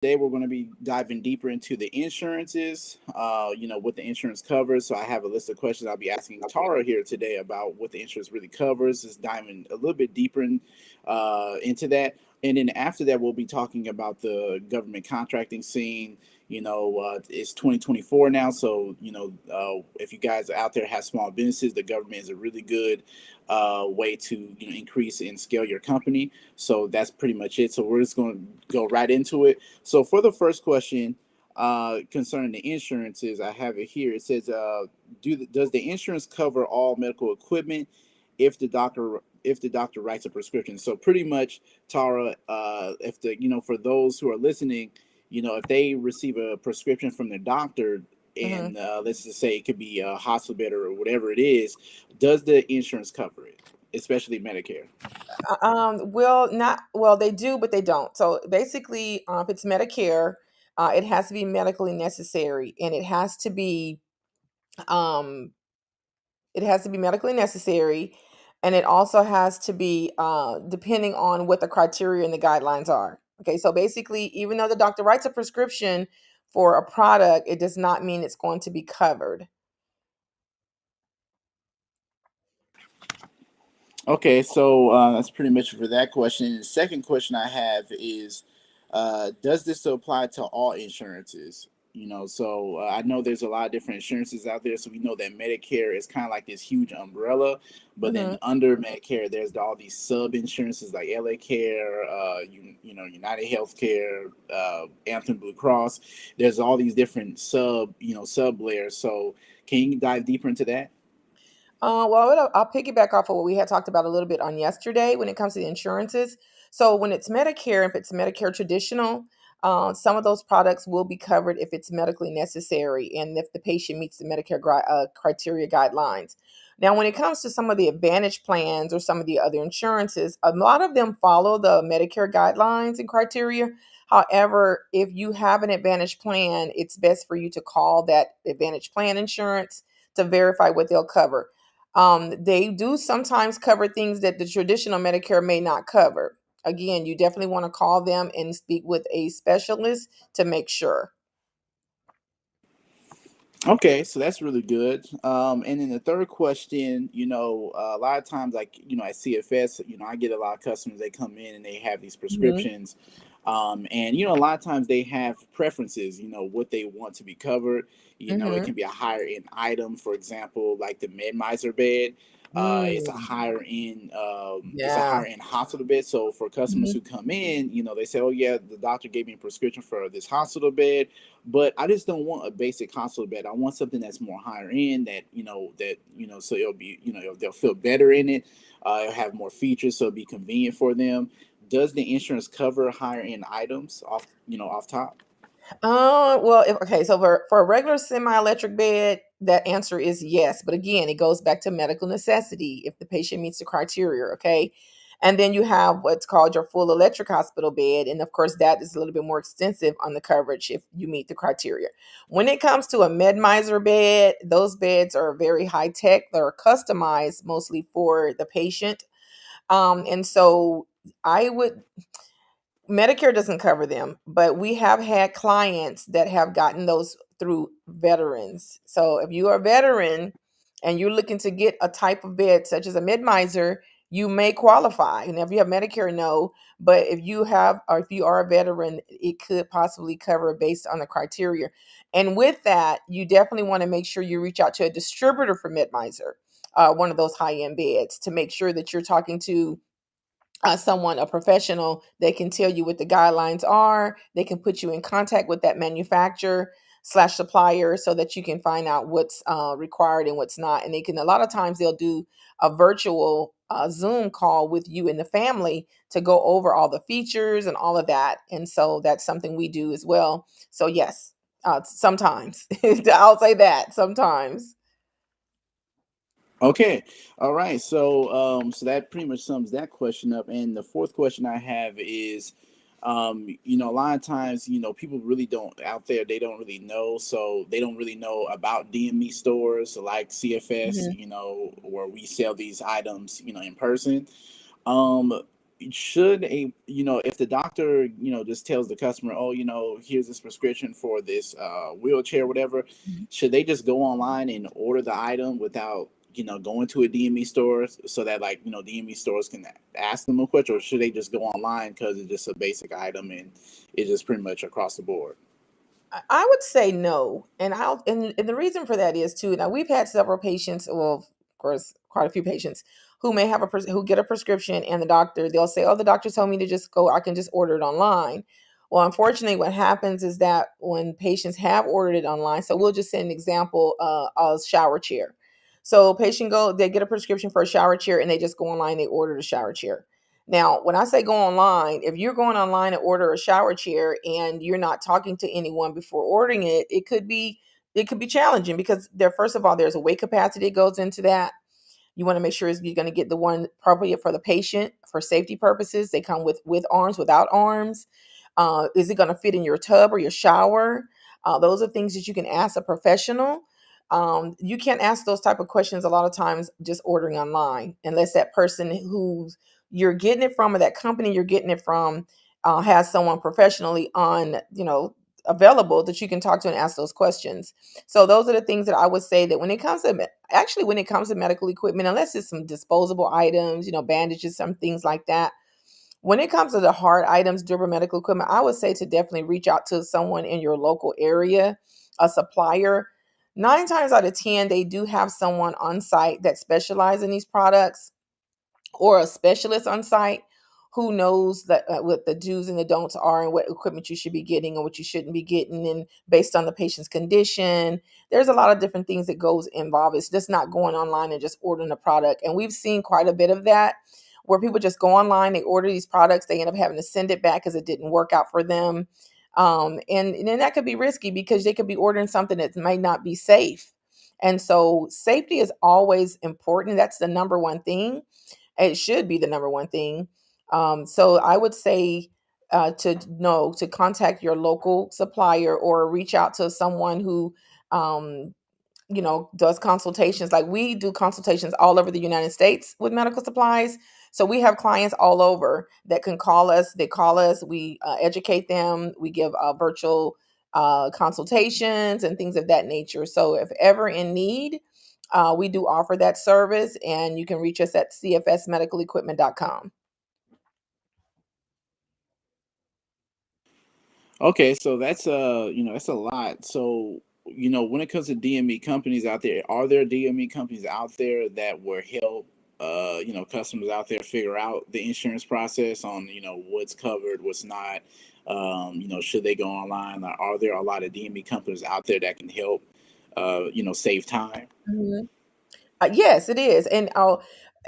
Today we're going to be diving deeper into the insurances, what the insurance covers. So I have a list of questions I'll be asking Tara here today about what the insurance really covers, just diving a little bit deeper into that. And then after that, we'll be talking about the government contracting scene. It's 2024 now, so if you guys out there have small businesses, the government is a really good way to increase and scale your company. So that's pretty much it. So we're just going to go right into it. So for the first question concerning the insurances, I have it here. It says, does the insurance cover all medical equipment if the doctor writes a prescription? So pretty much, Tara, if the for those who are listening, if they receive a prescription from their doctor, hmm and let's just say it could be a hospital bed or whatever it is, does the insurance cover it, especially Medicare? well, not well. They do, but they don't. So basically, if it's Medicare, it has to be medically necessary, and um, it has to be medically necessary, and it also has to be depending on what the criteria and the guidelines are. Okay, so basically, even though the doctor writes a prescription for a product, it does not mean it's going to be covered. Okay, so that's pretty much for that question. The second question I have is, does this apply to all insurances? So I know there's a lot of different insurances out there. So we know that Medicare is kind of like this huge umbrella, but then hmm under Medicare, there's all these sub insurances like LA Care, United Healthcare, Anthem Blue Cross. There's all these different sub layers. So can you dive deeper into that? Well, I'll piggyback off of what we had talked about a little bit on yesterday when it comes to the insurances. So when it's Medicare, if it's Medicare traditional, some of those products will be covered if it's medically necessary and if the patient meets the Medicare criteria guidelines. Now, when it comes to some of the Advantage plans or some of the other insurances, a lot of them follow the Medicare guidelines and criteria. However, if you have an Advantage plan, it's best for you to call that Advantage plan insurance to verify what they'll cover. They do sometimes cover things that the traditional Medicare may not cover. Again, you definitely want to call them and speak with a specialist to make sure. Okay, so that's really good. And then the third question, a lot of times, like, at CFS, I get a lot of customers, they come in and they have these hmm prescriptions. And, a lot of times they have preferences, what they want to be covered. It hmm can be a higher end item, for example, like the MedMiser bed. It's a Mm, higher yeah. end hospital bed. So for customers hmm who come in, they say, oh yeah, the doctor gave me a prescription for this hospital bed, but I just don't want a basic hospital bed. I want something that's more higher end, so it'll be, they'll feel better in it. It'll have more features, so it'll be convenient for them. Does the insurance cover higher end items off top? Well, okay, so for a regular semi-electric bed, that answer is yes. But again, it goes back to medical necessity if the patient meets the criteria, okay? And then you have what's called your full electric hospital bed. And of course, that is a little bit more extensive on the coverage if you meet the criteria. When it comes to a MedMiser bed, those beds are very high tech. They're customized mostly for the patient. And so I would Medicare doesn't cover them, but we have had clients that have gotten those through veterans. So if you are a veteran and you're looking to get a type of bed such as a MedMiser, you may qualify. And if you have Medicare, no. But if you have, or if you are a veteran, it could possibly cover based on the criteria. And with that, you definitely want to make sure you reach out to a distributor for MedMiser, one of those high end beds, to make sure that you're talking to someone, a professional, they can tell you what the guidelines are. They can put you in contact with that manufacturer slash supplier so that you can find out what's required and what's not. And they can, a lot of times, they'll do a virtual Zoom call with you and the family to go over all the features and all of that. And so that's something we do as well. So, yes, sometimes I'll say that sometimes. Okay, all right. So that pretty much sums that question up. And the fourth question I have is, a lot of times, people really don't out there. They don't really know, so they don't really know about DME stores like CFS, Mhm. where we sell these items, in person. Um, should a if the doctor just tells the customer, oh, here's this prescription for this wheelchair, whatever, Mhm. should they just go online and order the item without going to a DME store, so that like DME stores can ask them a question, or should they just go online because it's just a basic item and it's just pretty much across the board? I would say no, and the reason for that is too. Now we've had several patients, well, of course, quite a few patients who may have who get a prescription, and the doctor they'll say, "Oh, the doctor told me to just go. I can just order it online." Well, unfortunately, what happens is that when patients have ordered it online, so we'll just say an example, a shower chair. So patient they get a prescription for a shower chair, and they just go online, they order the shower chair. Now, when I say go online, if you're going online to order a shower chair and you're not talking to anyone before ordering it, it could be challenging because first of all, there's a weight capacity that goes into that. You want to make sure you're going to get the one appropriate for the patient for safety purposes. They come with arms, without arms. Is it going to fit in your tub or your shower? Those are things that you can ask a professional. You can't ask those type of questions a lot of times just ordering online, unless that person who you're getting it from or that company you're getting it from has someone professionally on, available that you can talk to and ask those questions. So those are the things that I would say that when it comes to medical equipment, unless it's some disposable items, bandages, some things like that. When it comes to the hard items, durable medical equipment, I would say to definitely reach out to someone in your local area, a supplier. 9 times out of 10, they do have someone on site that specializes in these products, or a specialist on site who knows that what the do's and the don'ts are and what equipment you should be getting and what you shouldn't be getting, and based on the patient's condition. There's a lot of different things that goes involved. It's just not going online and just ordering a product, and we've seen quite a bit of that where people just go online, they order these products, they end up having to send it back because it didn't work out for them. And then that could be risky because they could be ordering something that might not be safe. And so safety is always important. That's the number one thing. It should be the number one thing. So I would say to contact your local supplier or reach out to someone who um, does consultations. Like we do consultations all over the United States with medical supplies. So we have clients all over that can call us. They call us. We educate them. We give virtual consultations and things of that nature. So if ever in need, we do offer that service, and you can reach us at cfsmedicalequipment.com. Okay, so that's that's a lot. So when it comes to DME companies out there, are there DME companies out there that will help customers out there figure out the insurance process on what's covered, what's not? Should they go online? Or are there a lot of DME companies out there that can help save time? Yes, it is. And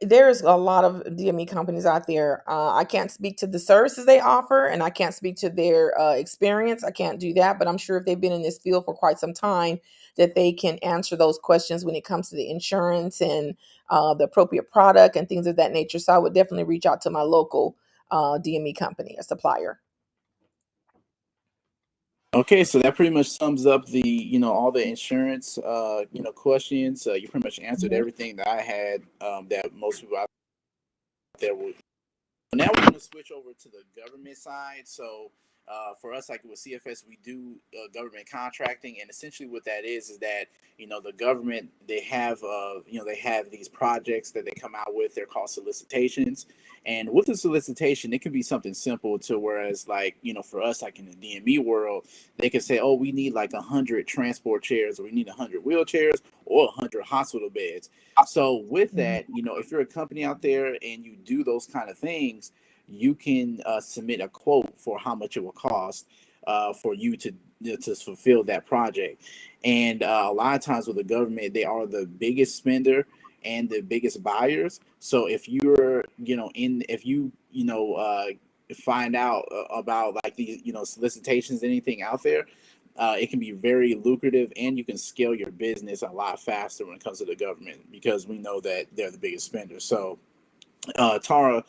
there's a lot of DME companies out there. I can't speak to the services they offer, and I can't speak to their experience. I can't do that, but I'm sure if they've been in this field for quite some time, that they can answer those questions when it comes to the insurance and the appropriate product and things of that nature. So I would definitely reach out to my local DME company, a supplier. Okay, so that pretty much sums up the all the insurance questions. You pretty much answered Mhm. everything that I had, that most people out there would. Now we're going to switch over to the government side. So for us, like with CFS, we do government contracting, and essentially what that is that the government, they have they have these projects that they come out with. They're called solicitations, and with the solicitation, it can be something simple to whereas like for us, like in the DME world, they can say, oh, we need like 100 transport chairs, or we need 100 wheelchairs, or 100 hospital beds. So with Mhm. that, if you're a company out there and you do those kind of things, you can submit a quote for how much it will cost for you to fulfill that project. And a lot of times with the government, they are the biggest spender and the biggest buyers. So if you're, if you, find out about like these, solicitations, anything out there, it can be very lucrative, and you can scale your business a lot faster when it comes to the government because we know that they're the biggest spender. So, Tara,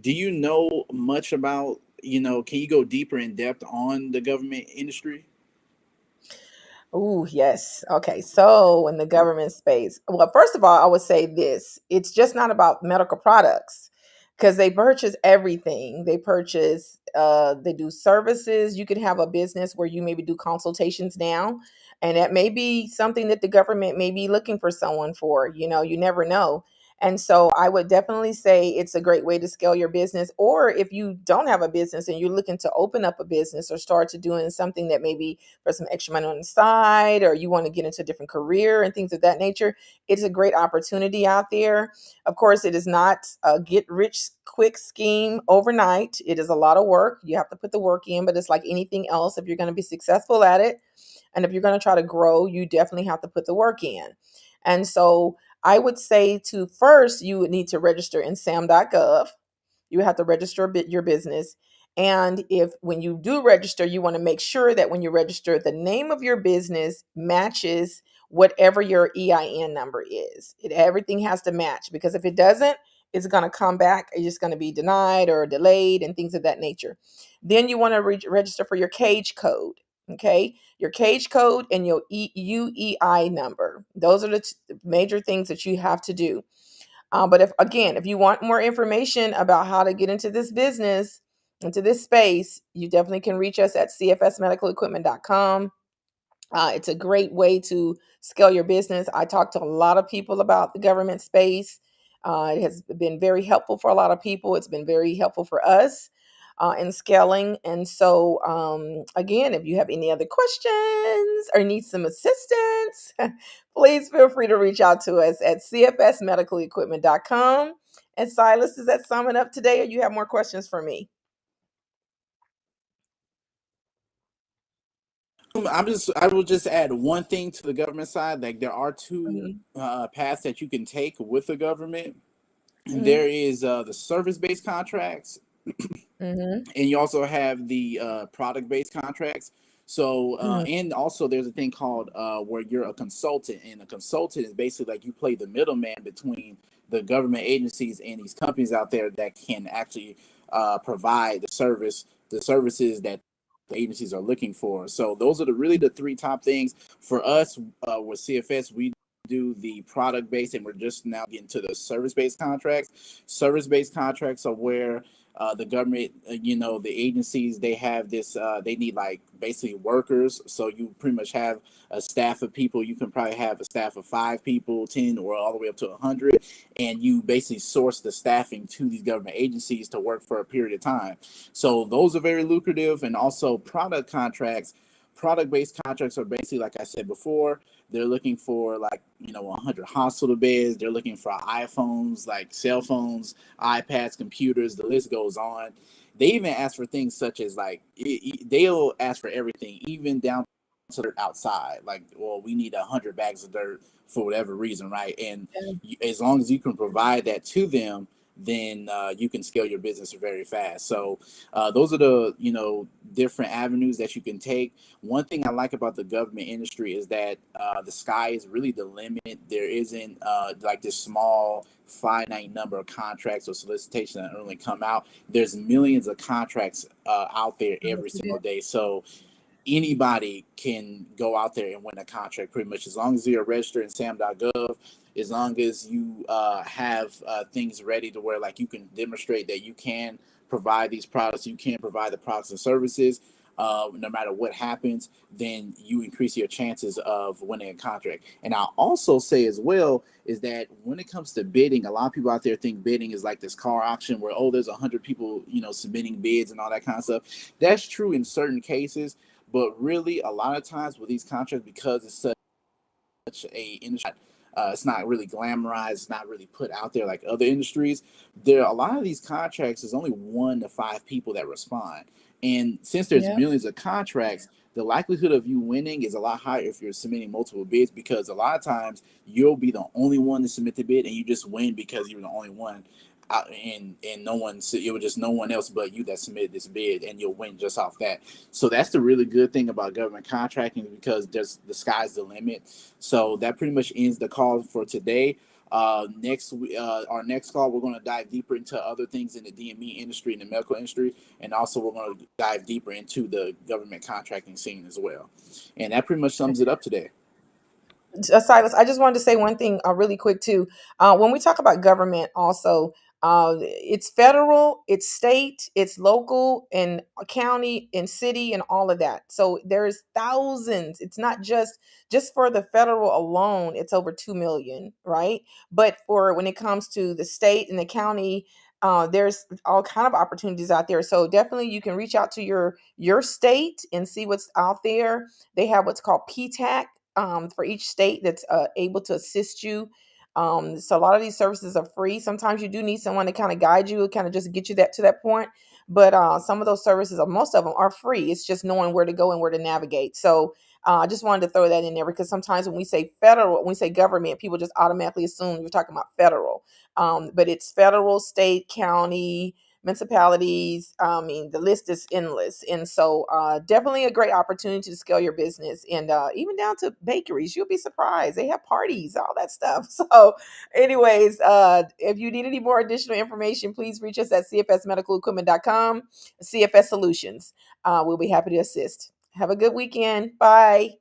do you know much about, can you go deeper in depth on the government industry? Oh, yes. Okay. So in the government space, well, first of all, I would say this: it's just not about medical products. because they purchase everything. They purchase, they do services. You could have a business where you maybe do consultations now, and that may be something that the government may be looking for someone for. You never know. And so I would definitely say it's a great way to scale your business. Or if you don't have a business and you're looking to open up a business or start to doing something that maybe for some extra money on the side, or you want to get into a different career and things of that nature, it's a great opportunity out there. Of course, it is not a get rich quick scheme overnight. It is a lot of work. You have to put the work in, but it's like anything else. If you're going to be successful at it, and if you're going to try to grow, you definitely have to put the work in. And so I would say to first, you would need to register in sam.gov. You have to register your business. And if when you do register, you want to make sure that when you register, the name of your business matches whatever your EIN number is. Everything has to match, because if it doesn't, it's going to come back. It's just going to be denied or delayed and things of that nature. Then you want to register for your cage code. Okay, your cage code and your UEI number. Those are the major things that you have to do. But if you want more information about how to get into this business, into this space, you definitely can reach us at cfsmedicalequipment.com. It's a great way to scale your business. I talk to a lot of people about the government space. It has been very helpful for a lot of people. It's been very helpful for us in scaling. And so, again, if you have any other questions or need some assistance, please feel free to reach out to us at cfsmedicalequipment.com. And Silas, does that sum it up today, or you have more questions for me? I will just add one thing to the government side. Like there are two Hmm. paths that you can take with the government. And Hmm. there is the service-based contracts, Hmm. and you also have the product-based contracts. So Hmm. and also there's a thing called where you're a consultant, and a consultant is basically like you play the middleman between the government agencies and these companies out there that can actually provide the services that the agencies are looking for. So those are really the three top things for us with CFS. We do the product based, and we're just now getting to the service based contracts. Service based contracts are where the government, the agencies, they have this, they need like basically workers. So you pretty much have a staff of people. You can probably have a staff of 5 people, 10, or all the way up to 100. And you basically source the staffing to these government agencies to work for a period of time. So those are very lucrative. And also product contracts. Product based contracts are basically, like I said before, they're looking for like 100 hospital beds. They're looking for iPhones, like cell phones, iPads, computers. The list goes on. They even ask for things such as like they'll ask for everything, even down to dirt outside. Like, well, we need 100 bags of dirt for whatever reason, right? And as long as you can provide that to them, then you can scale your business very fast. So those are the different avenues that you can take. One thing I like about the government industry is that the sky is really the limit. There isn't like this small finite number of contracts or solicitations that only come out. There's millions of contracts out there every single day. So anybody can go out there and win a contract pretty much, as long as you're registered in sam.gov, as long as you have things ready to where like you can demonstrate that you can provide these products, you can provide the products and services, no matter what happens, then you increase your chances of winning a contract. And I'll also say as well is that when it comes to bidding, a lot of people out there think bidding is like this car auction where, oh, there's 100 people submitting bids and all that kind of stuff. That's true in certain cases, but really, a lot of times with these contracts, because it's such a industry, it's not really glamorized, it's not really put out there like other industries. There are a lot of these contracts. There's only 1 to 5 people that respond, and since there's Yeah. millions of contracts, the likelihood of you winning is a lot higher if you're submitting multiple bids, because a lot of times you'll be the only one to submit the bid, and you just win because you're the only one. And no one, it was just no one else but you that submitted this bid, and you'll win just off that. So that's the really good thing about government contracting, because there's the sky's the limit. So that pretty much ends the call for today. Our next call, we're going to dive deeper into other things in the DME industry and the medical industry, and also we're going to dive deeper into the government contracting scene as well. And that pretty much sums it up today. Silas, I just wanted to say one thing really quick too. When we talk about government, also, It's federal, it's state, it's local, and county, and city, and all of that. So there's thousands. It's not just for the federal alone. It's over 2 million, right? But for when it comes to the state and the county, there's all kind of opportunities out there. So definitely, you can reach out to your state and see what's out there. They have what's called PTAC, for each state, that's able to assist you. So a lot of these services are free. Sometimes you do need someone to kind of guide you, kind of just get you that to that point. But some of those services, or most of them, are free. It's just knowing where to go and where to navigate. So I just wanted to throw that in there, because sometimes when we say federal, when we say government, people just automatically assume you're talking about federal. But it's federal, state, county, municipalities. I mean, the list is endless. And so definitely a great opportunity to scale your business, and even down to bakeries. You'll be surprised. They have parties, all that stuff. So anyways, if you need any more additional information, please reach us at cfsmedical.equipment.com, CFS Solutions. We'll be happy to assist. Have a good weekend. Bye.